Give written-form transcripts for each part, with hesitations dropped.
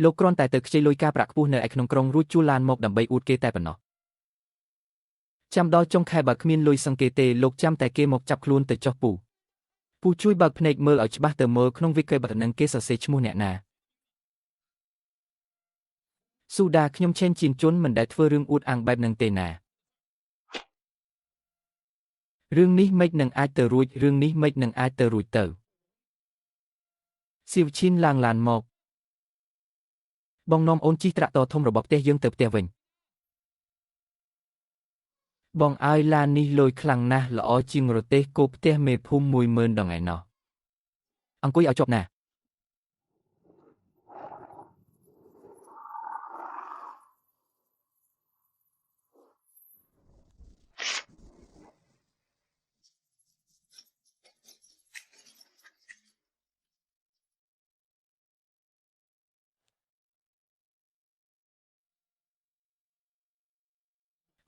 លោកគ្រាន់តែទៅខ្ចីលុយការប្រាក់ខ្ពស់នៅឯក្នុងក្រុងរួចជួលឡានមកដើម្បីអួតគេតែប៉ុណ្ណោះចាំដល់ចុងខែបើគ្មានលុយសង្កេតទេលោកចាំតែគេមកចាប់ខ្លួនទៅចុះពូជួយបើកភ្នែកមើលឲ្យច្បាស់ទៅមើលក្នុងវិកិបត្តិនឹងគេសរសេរឈ្មោះអ្នកណាស៊ូដាខ្ញុំឆេនជីនជុនមិនដែលធ្វើរឿងអួតអាងបែបនឹងទេណារឿងនេះមិននឹងអាចទៅរួចរឿងនេះមិននឹងអាចទៅរួចទៅសៀវឈិនឡើងឡានមកបងនាំអូនជិះត្រាក់តរធំរបស់ផ្ទះយើងទៅផ្ទះវិញបងឲ្យឡាននេះលយខ្លាំងណាស់ល្អជាងរទេះគោផ្ទះមេភូមិ10000ដងឯណោះអង្គុយឲ្យជាប់ណា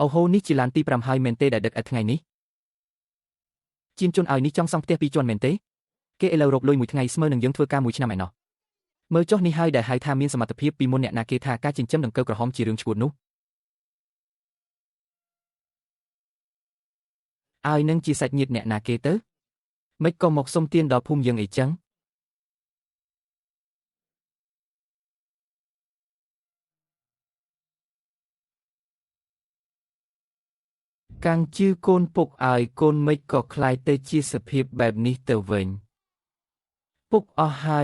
អូហូនេះជាឡានទី5ហើយមែនទេដែលដឹកឥតថ្ងៃនេះជីនជុនឲ្យនេះចង់សង់ផ្ទះ2ជាន់មែនទេគេឥឡូវរកលុយមួយថ្ងៃស្មើនឹងយើងធ្វើការមួយឆ្នាំឯណោះមើលចុះនេះហើយដែលហៅថាមានសមត្ថភាពពីមុនអ្នកណាគេថាការចិញ្ចឹមដង្កូវក្រហមជារឿងឈួតនោះឲ្យនឹងជាសាច់ញាតិអ្នកណាគេទៅមិនក៏មកសុំទានដល់ភូមិយើងអីចឹងកាំងជឿកូនពុកឲ្យកូនមិនក៏คล้ายទៅជាសភាពបែបនេះទៅវិញពុកអស់ហើ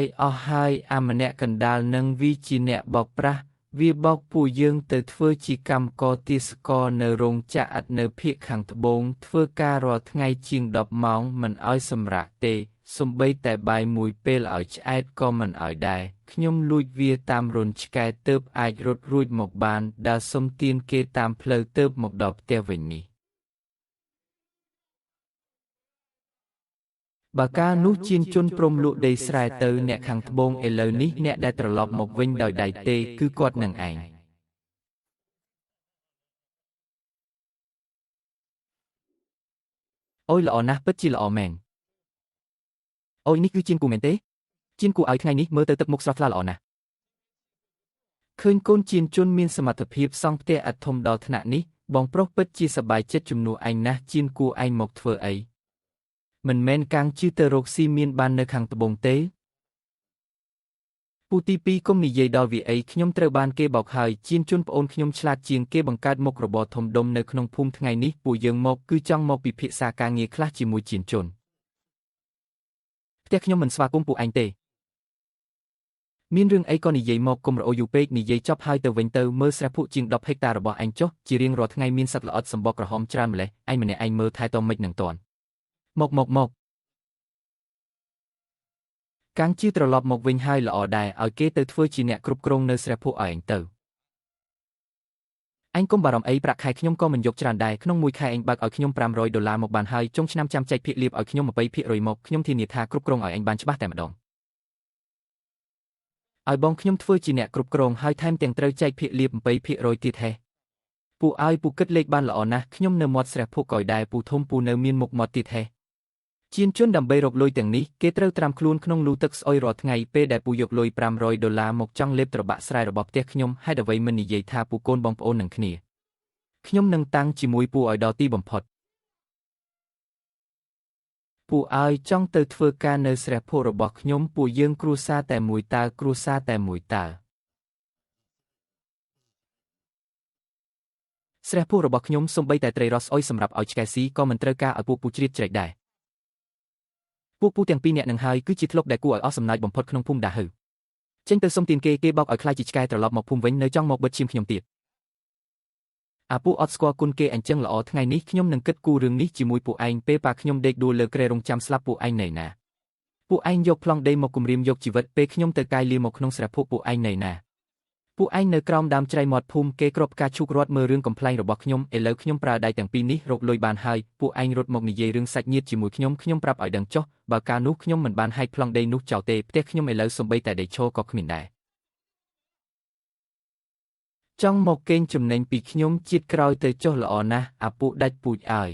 យអាម្នាក់កណ្ដាលនឹងវាជាអ្នកបោកប្រាស់វាបោកពួកយើងទៅធ្វើជាកម្មករទេសកលនៅរោងចក្រនៅភូមិខាងត្បូងធ្វើការរាល់ថ្ងៃជាង10ម៉ោងមិនឲ្យសម្រាកទេសំបីតែបាយមួយពេលឲ្យឆ្អែតក៏មិនឲ្យដែរខ្ញុំលួចវាតាមរន្ធឆ្កែទៅអាចរត់រួចមកបានដើរសុំទានគេតាមផ្លូវទៅមកដល់ផ្ទះវិញនេះបើកាលនោះជាជនព្រមលក់ដីស្រែទៅអ្នកខាងត្បូងឥឡូវនេះអ្នកដែលត្រឡប់មកវិញដោយដៃទេគឺគាត់នឹងឯងអូយល្អណាស់ពិតជាល្អមែនអូយនេះគឺជាគូមែនទេជាគូឲ្យថ្ងៃនេះមើលទៅទឹកមុខស្រស់ថ្លាល្អណាស់ឃើញកូនជាជនមានសមត្ថភាពសង់ផ្ទះឥតធំដល់ថ្នាក់នេះបងប្រុសពិតជាសប្បាយចិត្តជំនួសឯងណាស់ជាគូឯងមកធ្វើអីមិនមែនកាំងជឿទៅរកស៊ីមានបាននៅខាងត្បូងទេពូទី2កុំនិយាយដល់វាអីខ្ញុំត្រូវបានគេបោកហើយជាជនប្អូនខ្ញុំឆ្លាតជាងគេបង្កើតមុខរបរធំដុំនៅក្នុងភូមិថ្ងៃនេះពួកយើងមកគឺចង់មកពិភាក្សាការងារខ្លះជាមួយជាជនផ្ទះខ្ញុំមិនស្វាគមន៍ពួកឯងទេមានរឿងអីក៏និយាយមកកុំរអយូរពេកនិយាយចប់ហើយទៅវិញទៅមើលស្រះភក់ជាង10ហិកតារបស់ឯងចុះជារៀងរាល់ថ្ងៃមានសត្វល្អិតសម្បកក្រហមច្រើនម្លេះឯងម្នាក់ឯងមើលថែទាំមិននឹងតាន់មកកាំងជឿត្រឡប់មកវិញហើយល្អដែរឲ្យគេទៅធ្វើជាអ្នកគ្រប់គ្រងនៅស្រះភក់ឲ្យឯងទៅឯងកុំបារម្ភអីប្រាក់ខែខ្ញុំក៏មិនយកច្រើនដែរក្នុងមួយខែឯងបើកឲ្យខ្ញុំ$500មកបានហើយចុងឆ្នាំចាំចែកភាគលាភឲ្យខ្ញុំ20%មកខ្ញុំធានាថាគ្រប់គ្រងឲ្យឯងបានច្បាស់តែម្ដងឲ្យបងខ្ញុំធ្វើជាអ្នកគ្រប់គ្រងហើយថែមទាំងត្រូវចែកភាគលាភ20%ទៀតហេពូឲ្យពូគិតលេខបានល្អណាស់ខ្ញុំនៅមាត់ស្រះភក់ក៏ដែរពូធំពូនៅមានមុខមាត់ទៀតហេជាជនដើម្បីរកលុយទាំងនេះគេត្រូវត្រាំខ្លួនក្នុងលូទឹកស្អុយរាល់ថ្ងៃពេលដែលពូយកលុយ$500មកចង់លេបត្របាក់ស្រែរបស់ផ្ទះខ្ញុំហេតុអ្វីមិននិយាយថាពូកូនបងប្អូននឹងគ្នាខ្ញុំនឹងតាំងជាមួយពូឲ្យដល់ទីបំផុតពូឲ្យចង់ទៅធ្វើការនៅស្រះភក់របស់ខ្ញុំពួកយើងគ្រួសារតែមួយតើគ្រួសារតែមួយតើស្រះភក់របស់ខ្ញុំសំបីតែត្រីរស់ស្អុយសម្រាប់ឲ្យឆ្កែស៊ីក៏មិនត្រូវការឲ្យពួកពូជ្រៀតជ្រែកដែរពួកពូទាំងពីរនាក់នឹងហើយគឺជាធ្លុកដែលគួរឲ្យអស់សំណើចបំផុតក្នុងភូមិដាហឺចេញទៅសុំទានគេបោកឲ្យខ្លាចជាឆ្កែត្រឡប់មកភូមិវិញនៅចង់មកបិទឈាមខ្ញុំទៀតអាពូអត់ស្គាល់គុណគេអញ្ចឹងល្អថ្ងៃនេះខ្ញុំនឹងគិតគូររឿងនេះជាមួយពួកឯងពេលប៉ាខ្ញុំដេកដួលលើគ្រែរងចាំស្លាប់ពួកឯងនៅណាពួកឯងយកប្លង់ដីមកគំរាមយកជីវិតពេលខ្ញុំទៅកាយលាមកក្នុងស្រះភក់ពួកឯងនៅណាពួកឯងនៅក្រោមដើមជ្រៃមាត់ភូមិគេគ្របផ្កាឈូករត់មើលរឿងកំប្លែងរបស់ខ្ញុំឥឡូវខ្ញុំប្រើដៃទាំងពីរនេះរកលុយបានហើយពួកឯងរត់មកនិយាយរឿងសាច់ញាតិជាមួយខ្ញុំប្រាប់ឲ្យដឹងចុះបើកាលនោះខ្ញុំមិនបានហែកប្លង់ដីនោះចោលទេផ្ទះខ្ញុំឥឡូវសំបីតែដីឈរក៏គ្មានដែរចង់មកកេងចំណេញពីខ្ញុំជាតិក្រោយទៅចុះល្អណាស់អាពូដាច់ពូជឲ្យ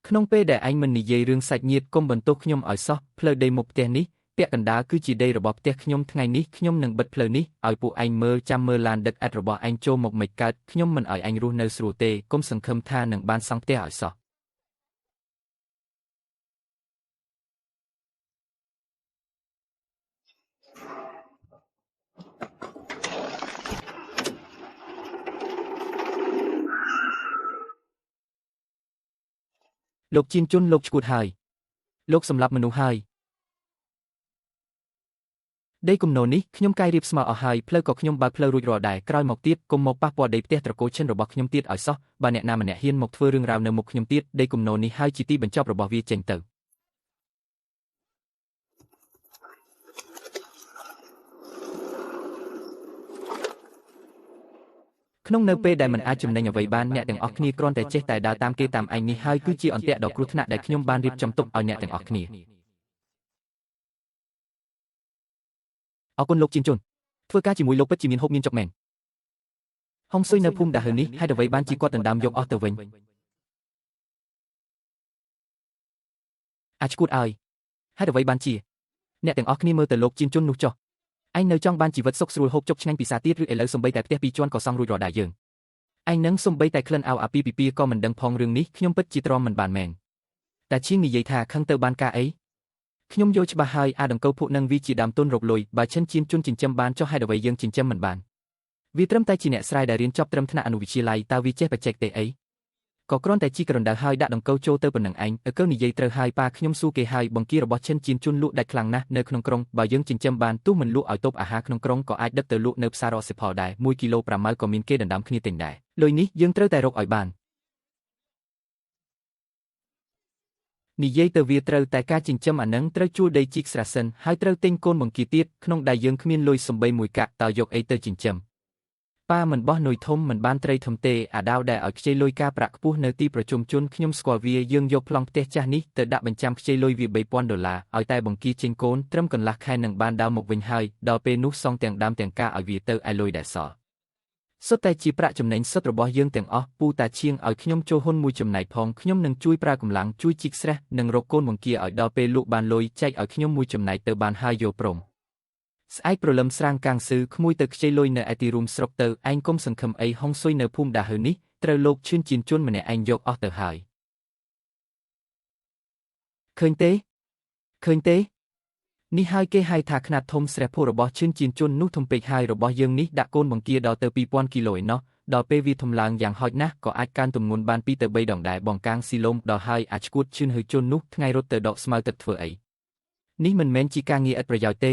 ក្នុងពេលដែលឯងមិននិយាយរឿងសាច់ញាតិកុំបន្ទោសខ្ញុំឲ្យសោះផ្លូវដីមុខផ្ទះនេះ ពាក់កណ្ដាលគឺជាដីរបស់ផ្ទះខ្ញុំថ្ងៃនេះខ្ញុំនឹងបិទផ្លូវនេះឲ្យពួកឯងមើលចាំមើលឡានដឹកឥដ្ឋរបស់ឯងចូលមកមិនកើតខ្ញុំមិនឲ្យឯងរស់នៅស្រួលទេកុំសង្ឃឹមថានឹងបានសង់ផ្ទះឲ្យសោះលោកជីនជុនលោកឈួតហើយលោកសម្លាប់មនុស្សហើយដីគំនរនេះខ្ញុំកាយរៀបស្មើអស់ហើយផ្លូវក៏ខ្ញុំបើកផ្លូវរួចរាល់ដែរក្រោយមកទៀតកុំមកប៉ះពាល់ដីផ្ទះត្រកូលឈិនរបស់ខ្ញុំទៀតឲ្យសោះបើអ្នកណាម្នាក់ហ៊ានមកធ្វើរឿងរ៉ាវនៅមុខខ្ញុំទៀតដីគំនរនេះហើយជាទីបញ្ចប់របស់វាចេញទៅក្នុងនៅពេលដែលមិនអាចចំណេញអ្វីបានអ្នកទាំងអស់គ្នាគ្រាន់តែចេះតែដើរតាមគេតាមឯងនេះហើយគឺជាអន្ទាក់ដ៏គ្រោះថ្នាក់ដែលខ្ញុំបានរៀបចំទុកឲ្យអ្នកទាំងអស់គ្នាអរគុណលោកជីនជុនធ្វើការជាមួយលោកពិតជាមានហូបមានចុកមែនហុងស៊ុយនៅភូមិដាហើនេះហេតុអ្វីបានជាគាត់ដណ្ដើមយកអស់ទៅវិញអាចឈួតអើយហេតុអ្វីបានជាអ្នកទាំងអស់គ្នាមើលទៅលោកជីនជុននោះចុះឯងនៅចង់បានជីវិតសុខស្រួលហូបចុកឆ្ងាញ់ពិសាទៀតឬឥឡូវសំបីតែផ្ទះពីរជាន់ក៏សង់រួចរាល់ដែរយើងឯងនឹងសំបីតែក្លិនអោអាពីពិពាក៏មិនដឹងផងរឿងនេះខ្ញុំពិតជាទ្រាំមិនបានមែនតែឈៀងនិយាយថាខឹងទៅបានការអីខ្ញុំយល់ច្បាស់ហើយអាដង្កូវភក់នឹងវាជាដើមទុនរកលុយបើឈិនជីនជុនចិញ្ចឹមបានចុះហេតុអ្វីយើងចិញ្ចឹមមិនបានវាត្រឹមតែជាអ្នកស្រែដែលរៀនចប់ត្រឹមថ្នាក់អនុវិទ្យាល័យតើវាចេះបច្ចេកទេសអីក៏គ្រាន់តែជីករណ្ដៅហើយដាក់ដង្កូវចូលទៅប៉ុណ្ណឹងឯងអើកើនិយាយត្រូវហើយប៉ាខ្ញុំសួរគេហើយបង្គារបស់ឈិនជីនជុនលក់ដាច់ខ្លាំងណាស់នៅក្នុងក្រុងបើយើងចិញ្ចឹមបានទោះមិនលក់ឲ្យតូបអាហារក្នុងក្រុងក៏អាចដឹកទៅលក់នៅផ្សាររកសិផលដែរ1គីឡូ5ម៉ៅក៏មានគេដណ្ដើមគ្នាទិញដែរលុយនេះយើងត្រូវតែរកឲ្យបាននិយាយទៅវាត្រូវតែការចិញ្ចឹមអានឹងត្រូវជួលដីជីកស្រាសិនហើយត្រូវទិញកូនបង្គាទៀតក្នុងដែលយើងគ្មានលុយសំបីមួយកាក់តើយកអីទៅចិញ្ចឹមប៉ាមិនបោះនុយធំមិនបានត្រីធំទេអាដាវដែលឲ្យខ្ចីលុយការប្រាក់ខ្ពស់នៅទីប្រជុំជនខ្ញុំស្គាល់វាយើងយកប្លង់ផ្ទះចាស់នេះទៅដាក់បញ្ចាំខ្ចីលុយវា$3000ឲ្យតែបង្គាចេញកូនត្រឹមកន្លះខែនឹងបានដើមមកវិញហើយដល់ពេលនោះសងទាំងដើមទាំងការឲ្យវាទៅឯលុយដែលសល់សុទ្ធតែជាប្រាក់ចំណេញសុទ្ធរបស់យើងទាំងអស់ពូតាឈៀងឲ្យខ្ញុំចូលហ៊ុនមួយចំណែកផងខ្ញុំនឹងជួយប្រើកម្លាំងជួយជីកស្រះនិងរកកូនបង្គាឲ្យដល់ពេលលក់បានលុយចែកឲ្យខ្ញុំមួយចំណែកទៅបានហើយយកព្រមស្អែកព្រលឹមស្រាងកាងស៊ឺក្មួយទៅខ្ចីលុយនៅឯទីរួមស្រុកទៅឯងកុំសង្ឃឹមអីហុងស៊ុយនៅភូមិដាហើនេះត្រូវលោកឈឿនជីនជុនម្នាក់ឯងយកអស់ទៅហើយឃើញទេនេះហើយគេហៅថាខ្នាតធំស្រះភក់របស់ឈឿនជីនជុននោះធំពេកហើយរបស់យើងនេះដាក់កូនបង្គាដល់ទៅ2000គីឡូឯណោះដល់ពេលវាធំឡើងយ៉ាងហោចណាស់ក៏អាចកើនទម្ងន់បាន2ទៅ3ដងដែរបងកាងស៊ីឡុំដល់ហើយអាចឈួតឈឿនហឺជុននោះថ្ងៃរត់ទៅដកស្មៅទឹកធ្វើអីនេះមិនមែនជាការងារឥតប្រយោជន៍ទេ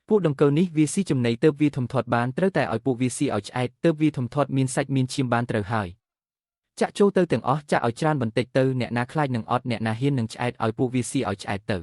ពួកដង្កូវនេះវាស៊ីចំណីទៅវាធំធាត់បានត្រូវតែឲ្យពួកវាស៊ីឲ្យឆ្អែតទៅវាធំធាត់មានសាច់មានឈាមបានត្រូវហើយចាក់ចូលទៅទាំងអស់ចាក់ឲ្យច្រើនបន្តិចទៅអ្នកណាខ្លាចនឹងអត់អ្នកណាហ៊ាននឹងឆ្អែតឲ្យពួកវាស៊ីឲ្យឆ្អែតទៅ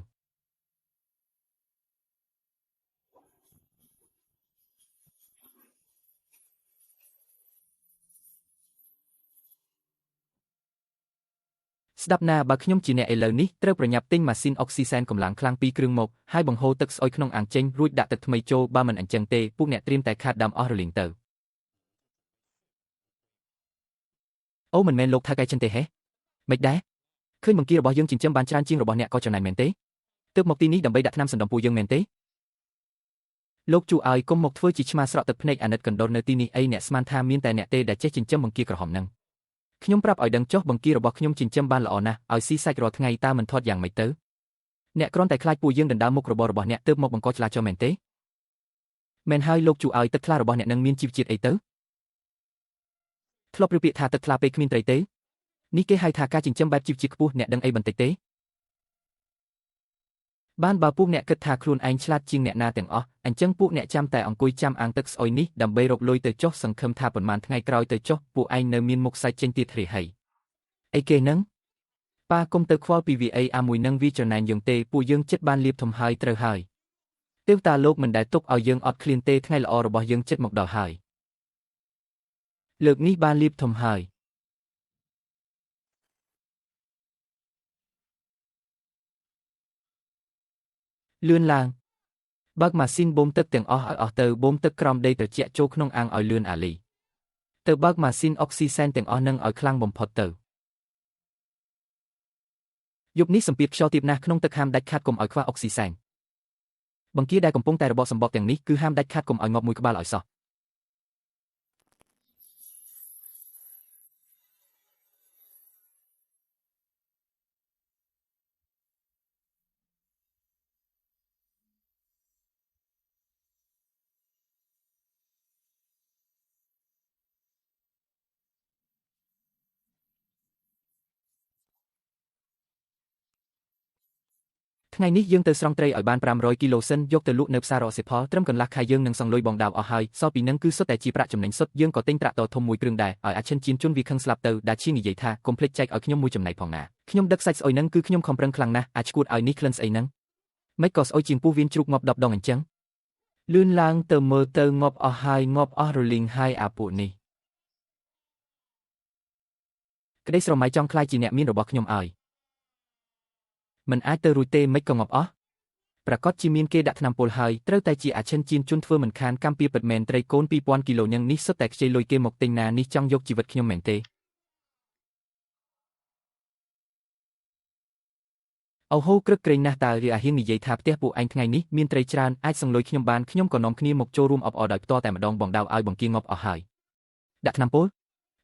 ស្ដាប់ណាបើខ្ញុំជាអ្នកឥឡូវនេះត្រូវប្រញាប់ទិញម៉ាស៊ីនអុកស៊ីសែនកម្លាំងខ្លាំង2គ្រឿងមកហើយបង្ហូរទឹកស្អុយក្នុងអាងចេញរួចដាក់ទឹកថ្មីចូលបើមិនអញ្ចឹងទេពួកអ្នកត្រៀមតែខាតដើមអស់រលីងទៅអូមិនមែនលោកថៅកែចិនទេហេមិនដែរឃើញបង្គារបស់យើងចិញ្ចឹមបានច្រើនជាងរបស់អ្នកក៏ចំណែនមែនទេទើបមកទីនេះដើម្បីដាក់ថ្នាំសណ្ដំពូយើងមែនទេលោកជួឲ្យកុំមកធ្វើជាឆ្មាស្រក់ទឹកភ្នែកអាណិតកណ្ដុរនៅទីនេះអីអ្នកស្មានថាមានតែអ្នកទេដែលចេះចិញ្ចឹមបង្គាក្រហមនឹងខ្ញុំប្រាប់ឲ្យដឹងចុះបង្គារបស់ខ្ញុំចិញ្ចឹមបានល្អណាស់ឲ្យស៊ីសាច់រាល់ថ្ងៃតើមិនធាត់យ៉ាងម៉េចទៅអ្នកគ្រាន់តែខ្លាចពួកយើងដណ្ដើមមុខរបររបស់អ្នកទើបមកបង្កចលាចលមែនទេមែនហើយលោកជួឲ្យទឹកថ្លារបស់អ្នកនឹងមានជីវជាតិអីទៅធ្លាប់ឬពាក្យថាទឹកថ្លាពេកគ្មានត្រីទេនេះគេហៅថាការចិញ្ចឹមបែបជីវជាតិខ្ពស់អ្នកដឹងអីបន្តិចទេបានបើពួកអ្នកគិតថាខ្លួនឯងឆ្លាតជាងអ្នកណាទាំងអស់អញ្ចឹងពួកអ្នកចាំតែអង្គុយចាំអាងទឹកស្អុយនេះដើម្បីរកលុយទៅចុះសង្ឃឹមថាប៉ុន្មានថ្ងៃក្រោយទៅចុះពួកឯងនៅមានមុខសាច់ចេញទៀតហេហីអីគេនឹងប៉ាគុំទៅខ្វល់ពីវាអីអាមួយនឹងវាចំណែនយើងទេពួកយើងចិត្តបានលៀបធំហើយត្រូវហើយទេវតាលោកមិនដែលទុកឲ្យយើងអត់ឃ្លានទេថ្ងៃល្អរបស់យើងចិត្តមកដល់ហើយលើកនេះបានលៀបធំហើយលឿនឡើងបើកម៉ាស៊ីនបូមទឹកទាំងអស់ឲ្យអស់ទៅបូមទឹកក្រោមដីត្រជាក់ចូលក្នុងអាងឲ្យលឿនអាលីទៅបើកម៉ាស៊ីនអុកស៊ីសែនទាំងអស់នឹងឲ្យខ្លាំងបំផុតទៅយប់នេះសម្ពាធខ្យល់ទាបណាស់ក្នុងទឹកហាមដាច់ខាតកុំឲ្យខ្វះអុកស៊ីសែន បង្គាដែលកំពុងតែរបកសម្បកទាំងនេះគឺហាមដាច់ខាតកុំឲ្យងាប់មួយក្បាលឲ្យសោះ ថ្ងៃនេះយើងទៅស្រង់ត្រីឲ្យបាន500គីឡូសិនយកទៅលក់នៅផ្សាររកសិផលត្រឹមកន្លះខែយើងនឹងសងលុយបងដាវអស់ហើយសល់ពីនឹងគឺសុទ្ធតែជាប្រាក់ចំណេញសុទ្ធយើងក៏ទិញត្រាក់តរធំមួយគ្រឿងដែរឲ្យអាឈិនជៀនជន់វាខឹងស្លាប់ទៅដាឈៀងនិយាយថាកុំភ្លេចចែកឲ្យខ្ញុំមួយចំណែកផងណាខ្ញុំដឹកសាច់ស្អុយនឹងគឺខ្ញុំខំប្រឹងខ្លាំងណាស់អាចឈួតឲ្យនេះក្លិនស្អីហ្នឹងមិនក៏ស្អុយជាងពូវៀនជ្រូកងាប់10ដងអញ្ចឹងលឿនឡើងទៅមើលទៅងាប់អស់ហើយងាប់អស់រលីងហើយអាពួកនេះក្តីស្រមៃចង់ខ្លាចជាអ្នកមានរបស់ខ្ញុំឲ្យមិនអាចទៅរួចទេមិនក៏ងាប់អស់ប្រកាសជាមានគេដាក់ថ្នាំពុលហើយត្រូវតែជាអាឈិនជៀនជន់ធ្វើមិនខានកម្មពីពិតមែនត្រីកូន2000គីឡូញ៉ឹងនេះសុទ្ធតែខ្ចីលុយគេមកទិញណានេះចង់យកជីវិតខ្ញុំមែនទេអូហូក្រឹកក្រែងណាស់តើរាអាហៀងនិយាយថាផ្ទះពួកឯងថ្ងៃនេះមានត្រីច្រើនអាចសងលុយខ្ញុំបានខ្ញុំក៏នាំគ្នាមកចូលរួមអបអរដោយផ្ទាល់តែម្ដងបងដាវឲ្យបង្គាងាប់អស់ហើយដាក់ថ្នាំពុល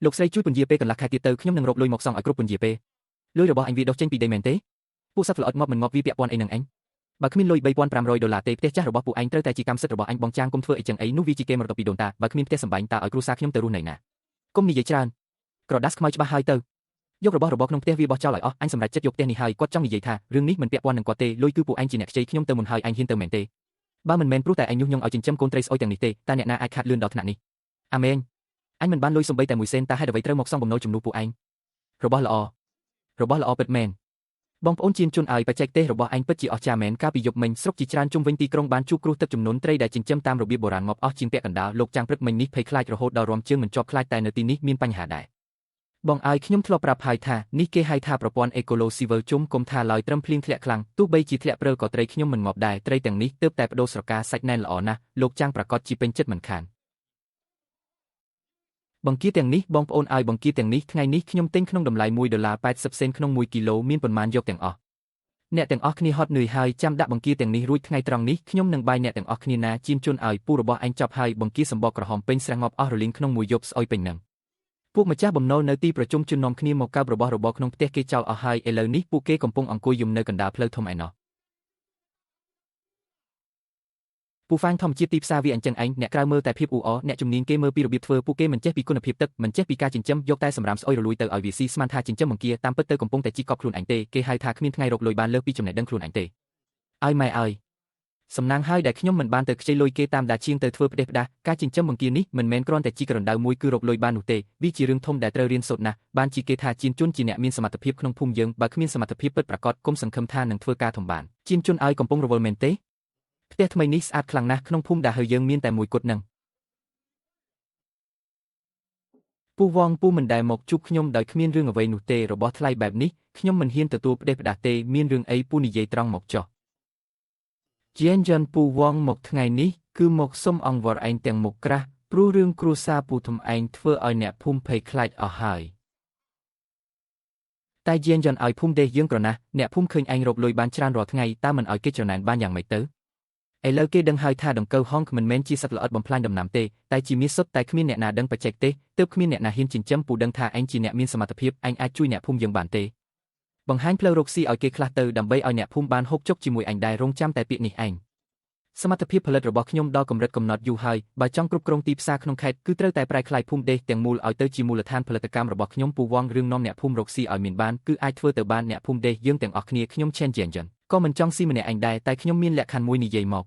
លោកស្រីជួយពន្យាពេលកន្លះខែទៀតទៅខ្ញុំនឹងរកលុយមកសងឲ្យគ្រប់ពន្យាពេលលុយរបស់អញវាដុសចេញពីដីមែនទេពួកសត្វល្អិតងាប់មិនងាប់វាពាក់ព័ន្ធអីនឹងអញបើគ្មានលុយ$3500ទេផ្ទះចាស់របស់ពួកឯងត្រូវតែជាកម្មសិទ្ធិរបស់អញបងចាងគុំធ្វើអីចឹងអីនោះវាជាគេមរតកពីដូនតាបើគ្មានផ្ទះសម្បែងតើឲ្យគ្រួសារខ្ញុំទៅរស់ណីណាគុំនិយាយច្រើនក្រដាសខ្មៅច្បាស់ហើយទៅយករបស់ក្នុងផ្ទះវាបោះចោលឲ្យអស់អញសម្រេចចិត្តយកផ្ទះនេះហើយគាត់ចង់និយាយថារឿងនេះមិនពាក់ព័ន្ធនឹងគាត់ទេលុយគឺពួកឯងជាអ្នកខ្ចីខ្ញុំទៅមុនហើយអញហ៊ានទៅមែនទេបើមិនមែនព្រោះតែអញញុះញង់ឲ្យចិញ្ចឹមកូនត្រីស្អុយទាំងនេះទេតើអ្នកណាអាចខាតលឿនដល់ថ្នាក់នេះអាមែងអញមិនបានលុយសំបីតែ1សេនតើហេតុអ្វីត្រូវមកសងបំណុលជំនួសពួកឯងរបស់ល្អពិតមែនបងប្អូនជៀនជន់ឲ្យបច្ចេកទេសរបស់អញពិតជាអស្ចារ្យមែនកាលពីយប់មិញស្រុកជាច្រើនជុំវិញទីក្រុងបានជួបគ្រោះទឹកជំនន់ត្រីដែលចិញ្ចឹមតាមរបៀបបុរាណងាប់អស់ជាងពាក់កណ្ដាលលោកចាងព្រឹកមិញនេះភ័យខ្លាចរហូតដល់រំជើងមិនជាប់ខ្លាចតែនៅទីនេះមានបញ្ហាដែរបងឲ្យខ្ញុំធ្លាប់ប្រាប់ហើយថានេះគេហៅថាប្រព័ន្ធអេកូឡូស៊ីវិលជុំគុំថាឡើយត្រឹមភ្លៀងធ្លាក់ខ្លាំងទោះបីជាធ្លាក់ព្រិលក៏ត្រីខ្ញុំមិនងាប់ដែរត្រីទាំងនេះទើបតែបដូរស្រកាសាច់ណែនល្អណាស់លោកចាងប្រកាសជាពេញចិត្តមិនខានបង្គាទាំងនេះបងប្អូនឲ្យបង្គាទាំងនេះថ្ងៃនេះខ្ញុំទិញក្នុងតម្លៃ$1.80សេនក្នុង1គីឡូមានប៉ុន្មានយកទាំងអស់អ្នកទាំងអស់គ្នាហត់នឿយហើយចាំដាក់បង្គាទាំងនេះរួចថ្ងៃត្រង់នេះខ្ញុំនឹងបាយអ្នកទាំងអស់គ្នាណាជៀនជន់ឲ្យពូរបស់អញចប់ហើយបង្គាសម្បកក្រហមពេញស្រែងាប់អស់រលីងក្នុងមួយយប់ស្អុយពេញនឹងពួកម្ចាស់បំណុលនៅទីប្រជុំជននាំគ្នាមកកើបរបស់របរក្នុងផ្ទះគេចោលអស់ហើយឥឡូវនេះពួកគេកំពុងអង្គុយយំនៅកណ្ដាលផ្លូវធំឯណោះពូហ្វាងធម្មជាតិទីផ្សារវាអញ្ចឹងឯងអ្នកក្រៅមើលតែភាពអ៊ូអរអ្នកជំនាញគេមើលពីរបៀបធ្វើពួកគេមិនចេះពីគុណភាពទឹកមិនចេះពីការចិញ្ចឹមយកតែសម្រាមស្អុយរលួយទៅឲ្យវាស៊ីស្មានថាចិញ្ចឹមបង្គាតាមពិតទៅកំពុងតែជីកកប់ខ្លួនឯងទេគេហៅថាគ្មានថ្ងៃរកលុយបានលើសពីចំណេះដឹងខ្លួនឯងទេឲ្យម៉ែឲ្យសំណាងហើយដែលខ្ញុំមិនបានទៅខ្ចីលុយគេតាមដាជាងទៅធ្វើផ្ដេសផ្ដាសការចិញ្ចឹមបង្គានេះមិនមែនគ្រាន់តែជីករណ្ដៅមួយគឺរកលុយបាននោះទេវាជារឿងធំដែលត្រូវរៀនសូត្រណាស់បានជាគេថាជៀនជន់ជាអ្នកមានសមត្ថភាពក្នុងភូមិយើងបើគ្មានសមត្ថភាពពិតប្រាកដគុំសង្ឃឹមថានឹងធ្វើការធំបានជៀនជន់ឲ្យកំពុងរវល់មែនទេផ្ទះថ្មីនេះស្អាតខ្លាំងណាស់ក្នុងភូមិដាហើយើងមានតែមួយគត់នឹងពូវងពូមិនដែលមកជួបខ្ញុំដោយគ្មានរឿងអ្វីនោះទេរបស់ថ្លៃបែបនេះខ្ញុំមិនហ៊ានទទួលផ្ដេសផ្ដាសទេមានរឿងអីពូនិយាយត្រង់មកចុះជានចាន់ពូវងមកថ្ងៃនេះគឺមកសុំអង្វរឯងទាំងមុខក្រាស់ព្រោះរឿងគ្រួសារពូធំឯងធ្វើឲ្យអ្នកភូមិភ័យខ្លាចអស់ហើយតែជានចាន់ឲ្យភូមិទេយើងក្រណាស់អ្នកភូមិឃើញឯងរកលុយបានច្រើនរាល់ថ្ងៃតើមិនឲ្យគេច្រណែនបានយ៉ាងម៉េចទៅឥឡូវគេដឹងហើយថាដង្កូវហងមិនមែនជាសត្វល្អិតបំផ្លាញដំណាំទេតែជាមាសសុទ្ធតែគ្មានអ្នកណាដឹងបច្ចេកទេសទើបគ្មានអ្នកណាហ៊ានចិញ្ចឹមពូដឹងថាឯងជាអ្នកមានសមត្ថភាពឯងអាចជួយអ្នកភូមិយើងបានទេបង្ហាញផ្លូវរកស៊ីឲ្យគេខ្លះទៅដើម្បីឲ្យអ្នកភូមិបានហូបចុកជាមួយឯងដែររងចាំតែពាក្យនេះឯងសមត្ថភាពផលិតរបស់ខ្ញុំដល់កម្រិតកំណត់យូរហើយបើចង់គ្រប់គ្រងទីផ្សារក្នុងខេត្តគឺត្រូវតែប្រែក្លាយភូមិដេកទាំងមូលឲ្យទៅជាមូលដ្ឋានផលិតកម្មរបស់ខ្ញុំពូវងរឿងនាំអ្នកភូមិរកស៊ីឲ្យមានបានគឺអាចធ្វើទៅបានអ្នកភូមិដេកយើងទាំងអស់គ្នាខ្ញុំឆេនជានចិនក៏មិនចង់ស៊ីម្នាក់ឯងដែរតែខ្ញុំមានលក្ខខណ្ឌមួយនិយាយមក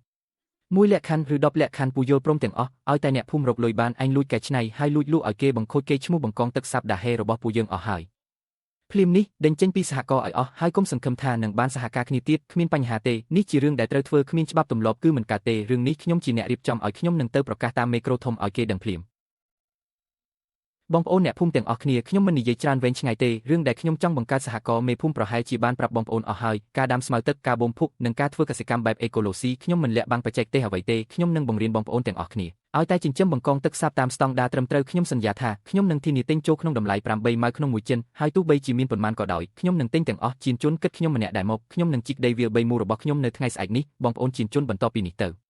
មួយលក្ខខណ្ឌឬ10លក្ខខណ្ឌពូយល់ព្រមទាំងអស់ឲ្យតែអ្នកភូមិរកលុយបានឯងលួចកែច្នៃហើយលួចលក់ឲ្យគេបង្ខូចគេឈ្មោះបង្កងទឹកសាប់ដាហេរបស់ពូយើងអស់ហើយភ្លាមនេះដេញចេញពីសហគមន៍ឲ្យអស់ហើយគុំសង្ឃឹមថានឹងបានសហការគ្នាទៀតគ្មានបញ្ហាទេនេះជារឿងដែលត្រូវធ្វើគ្មានច្បាប់ទម្លាប់គឺមិនកើតទេរឿងនេះខ្ញុំជាអ្នករៀបចំឲ្យខ្ញុំនឹងទៅប្រកាសតាមមេក្រូធំឲ្យគេដឹងភ្លាម បងប្អូនអ្នកភូមិទាំងអស់គ្នាខ្ញុំមិននិយាយច្រើនវែងឆ្ងាយទេរឿងដែលខ្ញុំចង់បង្កើតសហគមន៍មេភូមិប្រហែលជាបានប្រាប់បងប្អូនអស់ហើយការដាំស្មៅទឹកការបូមភុកនិងការធ្វើកសិកម្មបែបអេកូឡូស៊ីខ្ញុំមិនលាក់បាំងបច្ចេកទេសអ្វីទេខ្ញុំនឹងបង្រៀនបងប្អូនទាំងអស់គ្នាឲ្យតែចិញ្ចឹមបង្កងទឹកសាបតាមស្តង់ដារត្រឹមត្រូវខ្ញុំសន្យាថាខ្ញុំនឹងធានាទិញចូលក្នុងតម្លៃ8ម៉ៅក្នុងមួយចិនហើយទោះបីជាមានប៉ុន្មានក៏ដោយខ្ញុំនឹងទិញទាំងអស់ជាជនគិតខ្ញុំម្នាក់ដែរមកខ្ញុំនឹងជីកដីវាល3មូលរបស់ខ្ញុំនៅថ្ងៃស្អែកនេះបងប្អូនជាជនបន្តពីនេះទៅ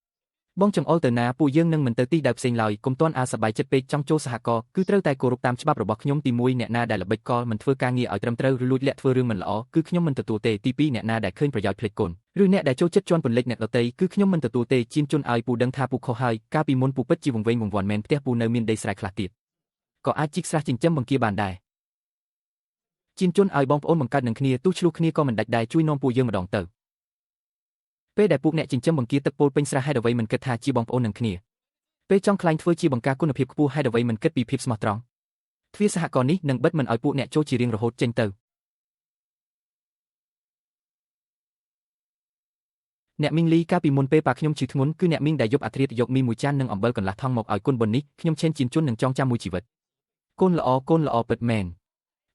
បងចង្អុលទៅណាពួកយើងនឹងមិនទៅទីដែលផ្សេងឡើយកុំទាន់អាសប្បាយចិត្តពេកចង់ចូលសហគមន៍គឺត្រូវតែគោរពតាមច្បាប់របស់ខ្ញុំទី1អ្នកណាដែលល្បិចកលមិនធ្វើការងារឲ្យត្រឹមត្រូវឬលួចលាក់ធ្វើរឿងមិនល្អគឺខ្ញុំមិនទទួលទេទី2អ្នកណាដែលឃើញប្រយោជន៍ភ្លេចគុណឬអ្នកដែលចូលចិត្តជន់ពន្លិចអ្នកដទៃគឺខ្ញុំមិនទទួលទេជៀនជន់ឲ្យពូដឹងថាពូខុសហើយកាលពីមុនពូពិតជាវង្វេងវង្វាន់មែនផ្ទះពូនៅមានដីស្រែខ្លះទៀតក៏អាចជីកស្រះចិញ្ចឹមបង្គាបានដែរជៀនជន់ឲ្យបងប្អូនបង្កើតនឹងគ្នាទោះឆ្លោះគ្នាក៏មិនដាច់ដែរជួយនាំពួកយើងម្ដងទៅពេលដែលពួកអ្នកចិញ្ចឹមបង្គាទឹកពោលពេញស្រះហេតុអ្វីមិនគិតថាជាបងប្អូននឹងគ្នាពេលចង់ខ្លាញ់ធ្វើជាបង្ការគុណភាពខ្ពស់ហេតុអ្វីមិនគិតពីភាពស្មោះត្រង់ទ្វារសហគមន៍នេះនឹងបិទមិនឲ្យពួកអ្នកចូលជារៀងរហូតចេញទៅអ្នកមីងលីកាលពីមុនពេលប៉ាខ្ញុំឈឺធ្ងន់គឺអ្នកមីងដែលយកអាធ្រាត្រយកមីមួយចាននិងអំបិលកន្លះថង់មកឲ្យគុណបុណ្យនេះខ្ញុំឈេនជៀនជន់នឹងចងចាំមួយជីវិតកូនល្អពិតមែន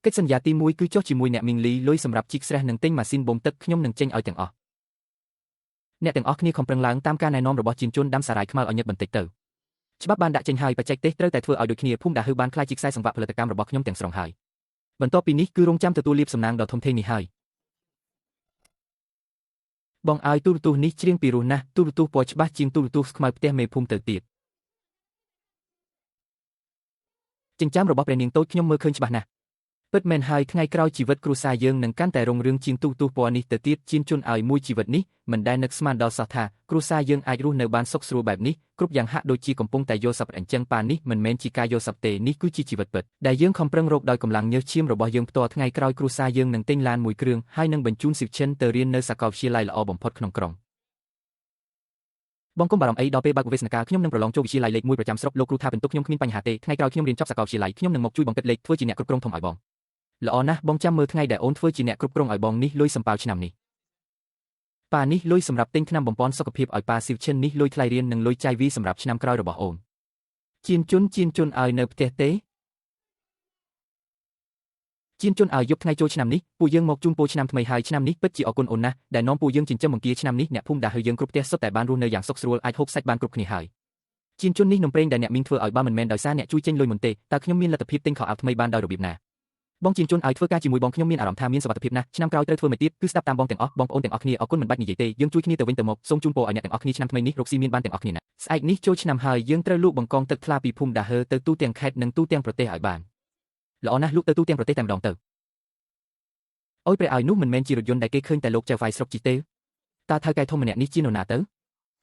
កិច្ចសន្យាទី1គឺចុះជាមួយអ្នកមីងលីលុយសម្រាប់ជីកស្រះនិងទិញម៉ាស៊ីនបូមទឹកខ្ញុំនឹងចេញឲ្យទាំងអស់អ្នកទាំងអស់គ្នាខំប្រឹងឡើងតាមការណែនាំរបស់ជៀនជន់ដាំសារាយខ្មៅឲ្យញឹកបន្តិចទៅច្បាប់បានដាក់ចេញហើយបច្ចេកទេសត្រូវតែធ្វើឲ្យដូចគ្នាភូមិដាហឺបានខ្លាយជាខ្សែសង្វាក់ផលិតកម្មរបស់ខ្ញុំទាំងស្រុងហើយបន្ទាប់ពីនេះគឺរងចាំទទួលលាភសំណាងដ៏ធំធេងនេះហើយបងឲ្យទូរទស្សន៍នេះច្រៀងពីរោះណាស់ទូរទស្សន៍ពណ៌ច្បាស់ជាងទូរទស្សន៍ខ្មៅផ្ទះមេភូមិទៅទៀតចិញ្ចើមរបស់ព្រះនាងតូចខ្ញុំមើលឃើញច្បាស់ណាស់ពិតមែនហើយថ្ងៃក្រោយជីវិតគ្រួសារយើងនឹងកាន់តែរុងរឿងជាងទូរទស្សន៍ពណ៌នេះទៅទៀតជៀនជន់ឲ្យមួយជីវិតនេះមិនដែលនឹកស្មានដល់សោះថាគ្រួសារយើងអាចរស់នៅបានសុខស្រួលបែបនេះគ្រប់យ៉ាងហាក់ដូចជាកំពុងតែយកសពអញ្ចឹងប៉ានេះមិនមែនជាការយកសពទេនេះគឺជាជីវិតពិតដែលយើងខំប្រឹងរកដោយកម្លាំងញើសឈាមរបស់យើងផ្ទាល់ថ្ងៃក្រោយគ្រួសារយើងនឹងទិញឡានមួយគ្រឿងហើយនឹងបញ្ជូនសិវឈិនទៅរៀននៅសាកលវិទ្យាល័យល្អបំផុតក្នុងក្រុងបងកុំបារម្ភអីដល់ពេលបើកវិទ្យាការខ្ញុំនឹងប្រឡងចូលវិទ្យាល័យលេខ1ប្រចាំស្រុកលោកគ្រូថាពិន្ទុខ្ញុំគ្មានបញ្ហាទេថ្ងៃក្រោយខ្ញុំរៀនចប់សាកលវិទ្យាល័យខ្ញុំនឹងមកជួយបង្កើតលេខធ្វើជាអ្នកគ្រប់គ្រងធំឲ្យបងល្អណាស់បងចាំមើលថ្ងៃដែលអូនធ្វើជាអ្នកគ្រប់គ្រងឲ្យបងនេះលុយសម្ប៉ៅឆ្នាំនេះប៉ានេះលុយសម្រាប់ទិញថ្នាំបំពេញសុខភាពឲ្យប៉ាស៊ីវឈិននេះលុយថ្លៃរៀននិងលុយចាយវីសម្រាប់ឆ្នាំក្រោយរបស់អូនជៀនជន់ឲ្យនៅផ្ទះទេជៀនជន់ឲ្យយប់ថ្ងៃចូលឆ្នាំនេះពួកយើងមកជូនពរឆ្នាំថ្មីហើយឆ្នាំនេះពិតជាអរគុណអូនណាស់ដែលនាំពួកយើងចិញ្ចឹមបង្គាឆ្នាំនេះអ្នកភូមិដែលហើយយើងគ្រប់ផ្ទះសុទ្ធតែបានរស់នៅយ៉ាងសុខស្រួលអាចហូបសាច់បានគ្រប់គ្នាហើយជៀនជន់នេះនំប្រេងដែលអ្នកមីងធ្វើឲ្យបើមិនមែនដោយសារអ្នកជួយចេញលុយមុនទេតើខ្ញុំមានលទ្ធភាពទិញខោអាវថ្មីបានដោយរបៀបណាបងជៀនជន់ឲ្យធ្វើការជាមួយបងខ្ញុំមានអារម្មណ៍ថាមានសុវត្ថិភាពណាស់ឆ្នាំក្រោយត្រូវធ្វើមិនទៀតគឺស្ដាប់តាមបងទាំងអស់បងប្អូនទាំងអស់គ្នាអរគុណមិនបាច់និយាយទេយើងជួយគ្នាទៅវិញទៅមកសូមជូនពរឲ្យអ្នកទាំងអស់គ្នាឆ្នាំថ្មីនេះរកស៊ីមានបានទាំងអស់គ្នាណាស្អែកនេះចូលឆ្នាំហើយយើងត្រូវលូកបង្កងទឹកថ្លាពីភូមិដាហឺទៅទូទាំងខេត្តនិងទូទាំងប្រទេសឲ្យបានល្អណាស់លូកទៅទូទាំងប្រទេសតែម្ដងទៅអុយព្រះឲ្យនោះមិនមែនជារថយន្តដែលគេឃើញតែលោកចៅហ្វាយស្រុកជីទេតើថៅកែធំម្នាក់នេះជានរណាទ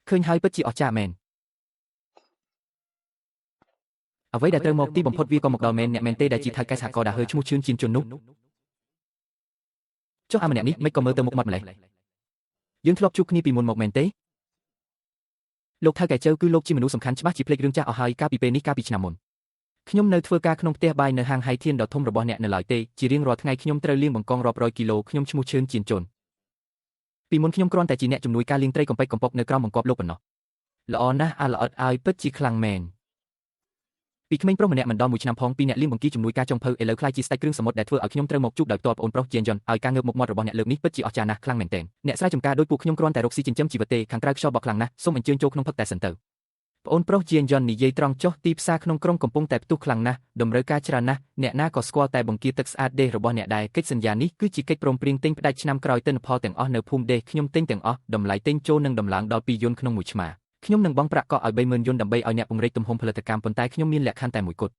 ៅឃើញហើយពិតជាអស្ចារ្យមែនអ្វីដែលត្រូវមកទីបំផុតវាក៏មកដល់មែនអ្នកមែនទេដែលជាថៅកែសហគមន៍ដាហឺឈ្មោះជឿនជៀនជន់នោះចុះអាម្នាក់នេះមិនក៏មើលទៅមុខមាត់ម្លេះយើងធ្លាប់ជួបគ្នាពីមុនមកមែនទេលោកថៅកែជើគឺលោកជាមនុស្សសំខាន់ច្បាស់ជាភ្លេចរឿងចាស់អស់ហើយកាលពីពេលនេះកាលពីឆ្នាំមុនខ្ញុំនៅធ្វើការក្នុងផ្ទះបាយនៅហាងហៃធានដ៏ធំរបស់អ្នកនៅឡើយទេជារៀងរាល់ថ្ងៃខ្ញុំត្រូវលាងបង្កងរាប់រយគីឡូខ្ញុំឈ្មោះជឿនជៀនជន់ពីមុនខ្ញុំគ្រាន់តែជាអ្នកជំនួយការលាងត្រីកំពេចកំប៉ុកនៅក្រោមបង្គាប់លោកប៉ុណ្ណោះល្អណាស់អាល្អិតឲ្យពិតជាខ្លាំងមែនពីក្មេងប្រុសម្នាក់មិនដល់មួយឆ្នាំផងពីអ្នកលាងបង្គាជំនួយការចុងភៅឥឡូវខ្លាយជាស្ដេចគ្រឿងសមុទ្រដែលធ្វើឲ្យខ្ញុំត្រូវមកជួបដោយផ្ទាល់ប្អូនប្រុសជៀនយន់ឲ្យការងើបមុខមាត់របស់អ្នកលើកនេះពិតជាអស្ចារ្យណាស់ខ្លាំងមែនទែនអ្នកស្រែចម្ការដូចពួកខ្ញុំគ្រាន់តែរកស៊ីចិញ្ចឹមជីវិតទេខាងក្រៅខ្យល់បក់ខ្លាំងណាស់សូមអញ្ជើញចូលក្នុងផឹកតែសិនទៅប្អូនប្រុសជៀនយន់និយាយត្រង់ចុះទីផ្សារក្នុងក្រុងកំពុងតែផ្ទុះខ្លាំងណាស់តម្រូវការច្រើនណាស់អ្នកណាក៏ស្គាល់តែបង្គាទឹកស្អាតដេសរបស់អ្នកដែរកិច្ចសន្យានេះគឺជាកិច្ចព្រមព្រៀងទិញផ្ដាច់ឆ្នាំក្រោយទិន្នផលទាំងអស់នៅភូមិដេសខ្ញុំទិញទាំងអស់តម្លៃទិញចូលនឹងដំឡើងដល់2យន្តក្នុងមួយឆ្មាខ្ញុំនឹងបង់ប្រាក់កក់ឲ្យ30000យន្តដើម្បីឲ្យអ្នកពង្រីកទំហំផលិតកម្មប៉ុន្តែខ្ញុំមានលក្ខខណ្ឌតែមួយគត់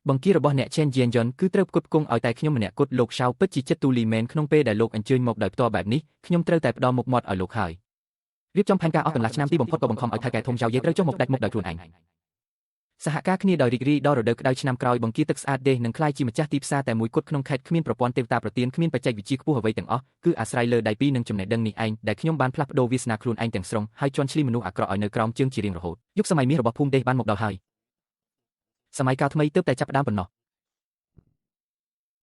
បង្គារបស់អ្នកជេនជៀនយន់គឺត្រូវផ្គត់ផ្គង់ឲ្យតែខ្ញុំម្នាក់គត់លោកឆៅពិតជាចិត្តទូលីមែនក្នុងពេលដែលលោកអញ្ជើញមកដោយផ្ទាល់បែបនេះខ្ញុំត្រូវតែផ្ដល់មុខមាត់ឲ្យលោកហើយរៀបចំផែនការអស់កន្លះឆ្នាំទីបំផុតក៏បង្ខំឲ្យថៅកែធំចៅយាយត្រូវចុះមកដាច់មុខដោយខ្លួនឯងសហការគ្នាដោយរីករាយដល់រដូវក្តៅឆ្នាំក្រោយបង្គាទឹកស្អាតដេសនឹងក្លាយជាម្ចាស់ទីផ្សារតែមួយគត់ក្នុងខេត្តគ្មានប្រព័ន្ធទេវតាប្រទានគ្មានបច្ចេកវិទ្យាខ្ពស់អ្វីទាំងអស់គឺអាស្រ័យលើដៃពីរនិងចំណេះដឹងនេះឯងដែលខ្ញុំបានផ្លាស់ប្ដូរវាសនាខ្លួនឯងទាំងស្រុងហើយជន់ឈ្លីមនុស្សអាក្រក់ឲ្យនៅក្រោមជើងជារៀងរហូតយុគសម័យមាសរបស់ភូមិដេសបានមកដល់ហើយសម័យកាលថ្មីទើបតែចាប់ផ្ដើមប៉ុណ្ណោះ